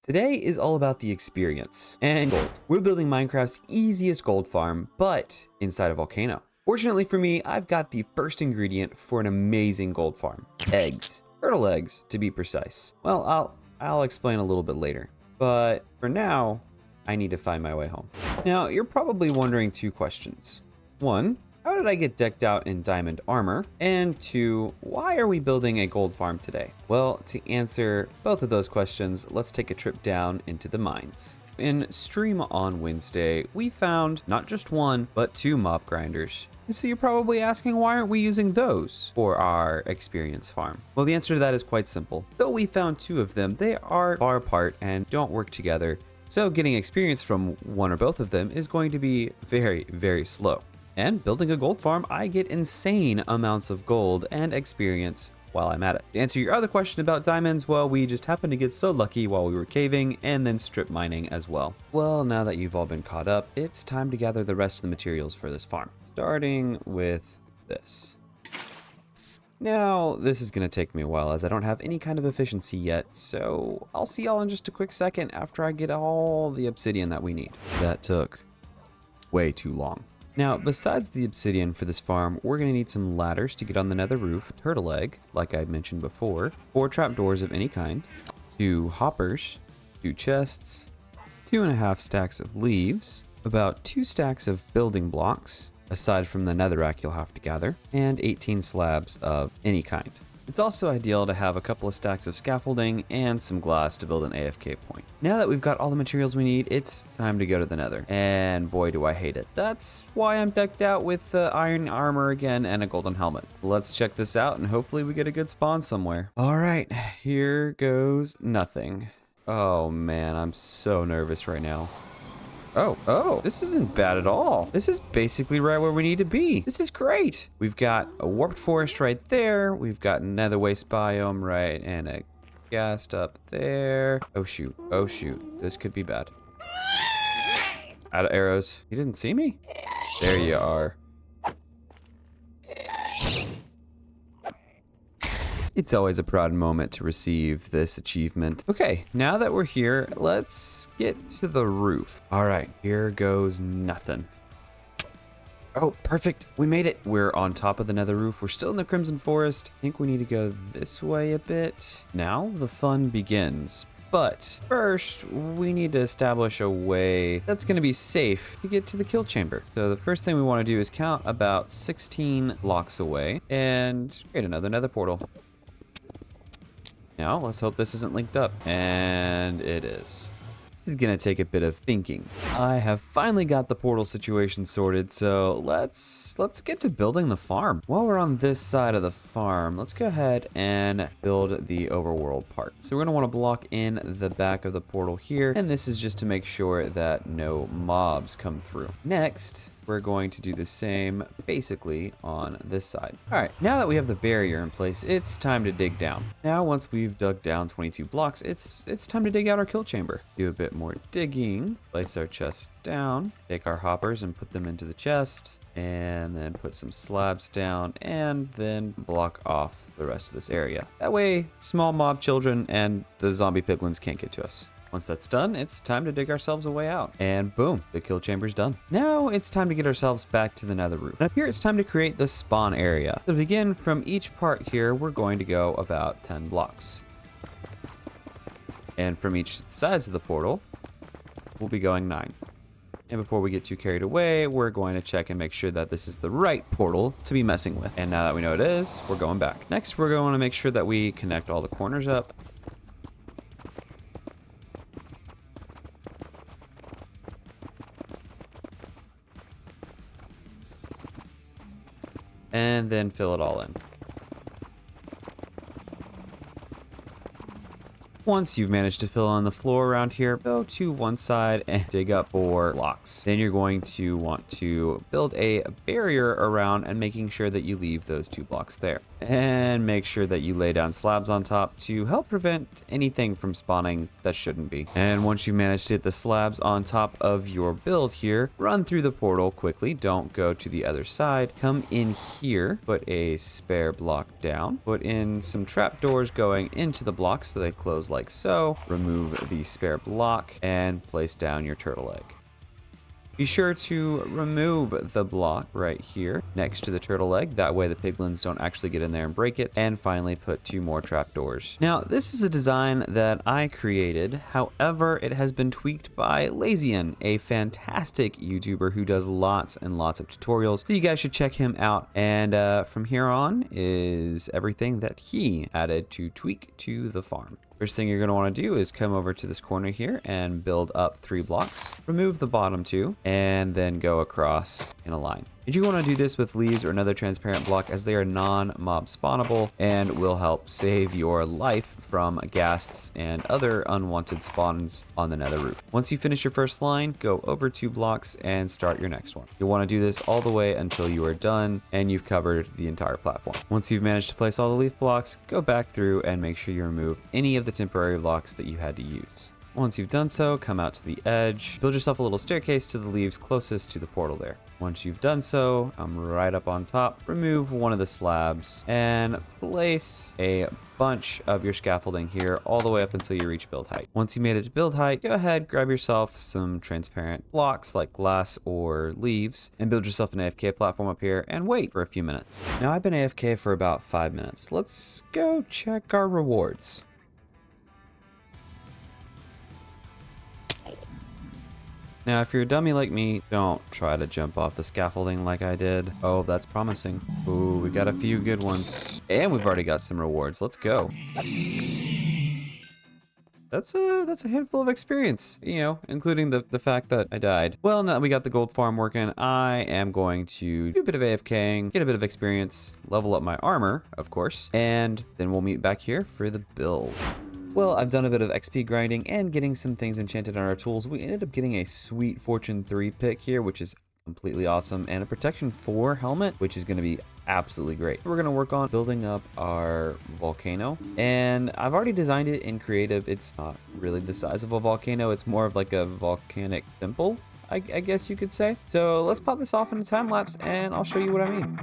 Today is all about the experience and gold. We're building Minecraft's easiest gold farm, but inside a volcano. Fortunately for me, I've got the first ingredient for an amazing gold farm. Eggs. Turtle eggs, to be precise. Well, I'll explain a little bit later. But for now, I need to find my way home. Now, you're probably wondering two questions. One, how did I get decked out in diamond armor? And two, why are we building a gold farm today? Well, to answer both of those questions, let's take a trip down into the mines. In Stream on Wednesday, we found not just one, but two mob grinders. And so you're probably asking, why aren't we using those for our experience farm? Well, the answer to that is quite simple. Though we found two of them, they are far apart and don't work together. So getting experience from one or both of them is going to be very, very slow. And building a gold farm, I get insane amounts of gold and experience while I'm at it. To answer your other question about diamonds, well, we just happened to get so lucky while we were caving and then strip mining as well. Well, now that you've all been caught up, it's time to gather the rest of the materials for this farm, starting with this. Now, this is gonna take me a while as I don't have any kind of efficiency yet, so I'll see y'all in just a quick second after I get all the obsidian that we need. That took way too long. Now, besides the obsidian for this farm, we're going to need some ladders to get on the nether roof, turtle egg, like I mentioned before, 4 trapdoors of any kind, 2 hoppers, 2 chests, 2.5 stacks of leaves, about 2 stacks of building blocks, aside from the netherrack you'll have to gather, and 18 slabs of any kind. It's also ideal to have a couple of stacks of scaffolding and some glass to build an AFK point. Now that we've got all the materials we need, it's time to go to the nether. And boy, do I hate it. That's why I'm decked out with iron armor again and a golden helmet. Let's check this out and hopefully we get a good spawn somewhere. All right, here goes nothing. Oh man, I'm so nervous right now. Oh, this isn't bad at all. This is basically right where we need to be. This is great. We've got a warped forest right there. We've got nether waste biome right and a ghast up there. Oh shoot, this could be bad. Out of arrows. You didn't see me? There you are. It's always a proud moment to receive this achievement. Okay, now that we're here, let's get to the roof. All right, here goes nothing. Oh, perfect, we made it. We're on top of the nether roof. We're still in the Crimson Forest. I think we need to go this way a bit. Now the fun begins. But first, we need to establish a way that's going to be safe to get to the kill chamber. So the first thing we want to do is count about 16 blocks away and create another nether portal. Now, let's hope this isn't linked up. And it is. This is gonna take a bit of thinking. I have finally got the portal situation sorted, so let's get to building the farm. While we're on this side of the farm, let's go ahead and build the overworld part. So we're gonna wanna block in the back of the portal here, and this is just to make sure that no mobs come through. Next, we're going to do the same basically on this side. All right, now that we have the barrier in place, it's time to dig down. Now, once we've dug down 22 blocks, it's time to dig out our kill chamber. Do a bit more digging, place our chest down, take our hoppers and put them into the chest, and then put some slabs down and then block off the rest of this area. That way, small mob children and the zombie piglins can't get to us. Once that's done, it's time to dig ourselves a way out. And boom, the kill chamber's done. Now it's time to get ourselves back to the nether roof. And up here, it's time to create the spawn area. To begin from each part here, we're going to go about 10 blocks. And from each sides of the portal, we'll be going 9. And before we get too carried away, we're going to check and make sure that this is the right portal to be messing with. And now that we know it is, we're going back. Next, we're going to make sure that we connect all the corners up. And then fill it all in. Once you've managed to fill in the floor around here, go to one side and dig up 4 blocks. Then you're going to want to build a barrier around and making sure that you leave those 2 blocks there. And make sure that you lay down slabs on top to help prevent anything from spawning that shouldn't be. And once you manage to get the slabs on top of your build here, run through the portal quickly. Don't go to the other side. Come in here, put a spare block down, put in some trapdoors going into the block so they close like so. Remove the spare block and place down your turtle egg. Be sure to remove the block right here next to the turtle egg. That way the piglins don't actually get in there and break it. And finally put 2 more trapdoors. Now this is a design that I created. However, it has been tweaked by Lazian, a fantastic YouTuber who does lots and lots of tutorials. So you guys should check him out. And from here on is everything that he added to tweak to the farm. First thing you're going to want to do is come over to this corner here and build up 3 blocks. Remove the bottom 2 and then go across in a line. You want to do this with leaves or another transparent block as they are non-mob spawnable and will help save your life from ghasts and other unwanted spawns on the nether roof. Once you finish your first line, go over 2 blocks and start your next one. You'll want to do this all the way until you are done and you've covered the entire platform. Once you've managed to place all the leaf blocks, go back through and make sure you remove any of the temporary blocks that you had to use. Once you've done so, come out to the edge, build yourself a little staircase to the leaves closest to the portal there. Once you've done so, come right up on top, remove one of the slabs, and place a bunch of your scaffolding here all the way up until you reach build height. Once you made it to build height, go ahead, grab yourself some transparent blocks like glass or leaves, and build yourself an AFK platform up here and wait for a few minutes. Now I've been AFK for about 5 minutes. Let's go check our rewards. Now, if you're a dummy like me, don't try to jump off the scaffolding like I did. Oh, that's promising. Ooh, we got a few good ones. And we've already got some rewards. Let's go. That's a handful of experience, you know, including the fact that I died. Well, now that we got the gold farm working, I am going to do a bit of AFKing, get a bit of experience, level up my armor, of course, and then we'll meet back here for the build. Well, I've done a bit of XP grinding and getting some things enchanted on our tools. We ended up getting a sweet Fortune 3 pick here, which is completely awesome, and a Protection 4 helmet, which is going to be absolutely great. We're going to work on building up our volcano, and I've already designed it in creative. It's not really the size of a volcano. It's more of like a volcanic temple, I guess you could say. So let's pop this off in a time lapse, and I'll show you what I mean.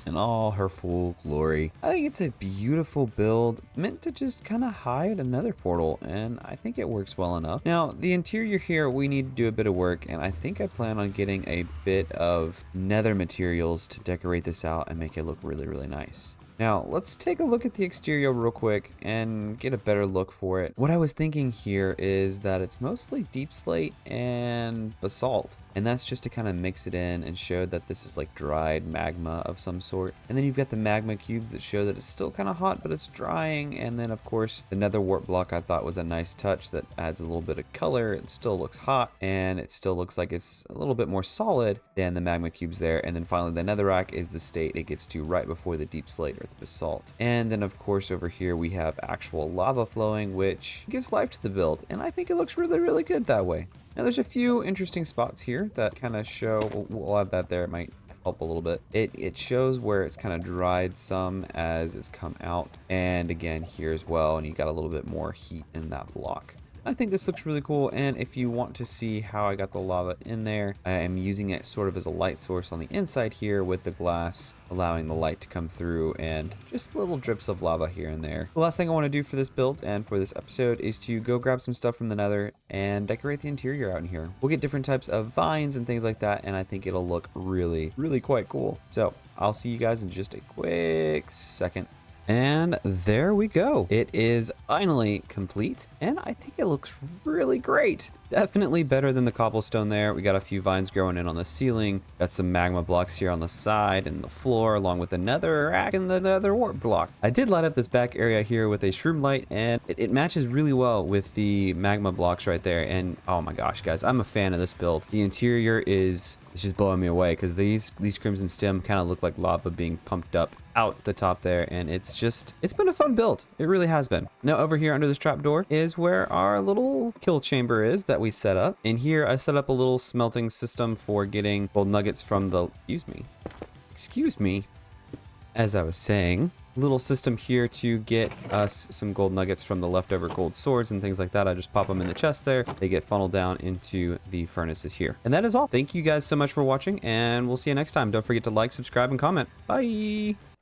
In all her full glory. I think it's a beautiful build meant to just kind of hide another portal, and I think it works well enough. Now, the interior here, we need to do a bit of work, and I think I plan on getting a bit of nether materials to decorate this out and make it look really, really nice. Now, let's take a look at the exterior real quick and get a better look for it. What I was thinking here is that it's mostly deep slate and basalt. And that's just to kind of mix it in and show that this is like dried magma of some sort. And then you've got the magma cubes that show that it's still kind of hot, but it's drying. And then of course, the nether wart block I thought was a nice touch that adds a little bit of color. It still looks hot and it still looks like it's a little bit more solid than the magma cubes there. And then finally, the netherrack is the state it gets to right before the deep slate or the basalt. And then of course, over here, we have actual lava flowing, which gives life to the build. And I think it looks really, really good that way. Now there's a few interesting spots here that kind of show, we'll add that there, it might help a little bit. It shows where it's kind of dried some as it's come out, and again here as well, and you got a little bit more heat in that block. I think this looks really cool, and if you want to see how I got the lava in there, I am using it sort of as a light source on the inside here with the glass, allowing the light to come through and just little drips of lava here and there. The last thing I want to do for this build and for this episode is to go grab some stuff from the nether and decorate the interior out in here. We'll get different types of vines and things like that, and I think it'll look really, really quite cool. So I'll see you guys in just a quick second. And there we go. It is finally complete, and I think it looks really great. Definitely better than the cobblestone there. We got a few vines growing in on the ceiling. Got some magma blocks here on the side and the floor, along with another rack and another warp block. I did light up this back area here with a shroom light, and it matches really well with the magma blocks right there. And oh my gosh, guys, I'm a fan of this build. The interior is just blowing me away because these crimson stem kind of look like lava being pumped up out the top there, and it's been a fun build. It really has been. Now over here under this trapdoor is where our little kill chamber is that we set up. In here I set up a little smelting system for getting gold nuggets from the excuse me as I was saying, little system here to get us some gold nuggets from the leftover gold swords and things like that. I just pop them in the chest there. They get funneled down into the furnaces here. And that is all. Thank you guys so much for watching, and we'll see you next time. Don't forget to like, subscribe, and comment. Bye.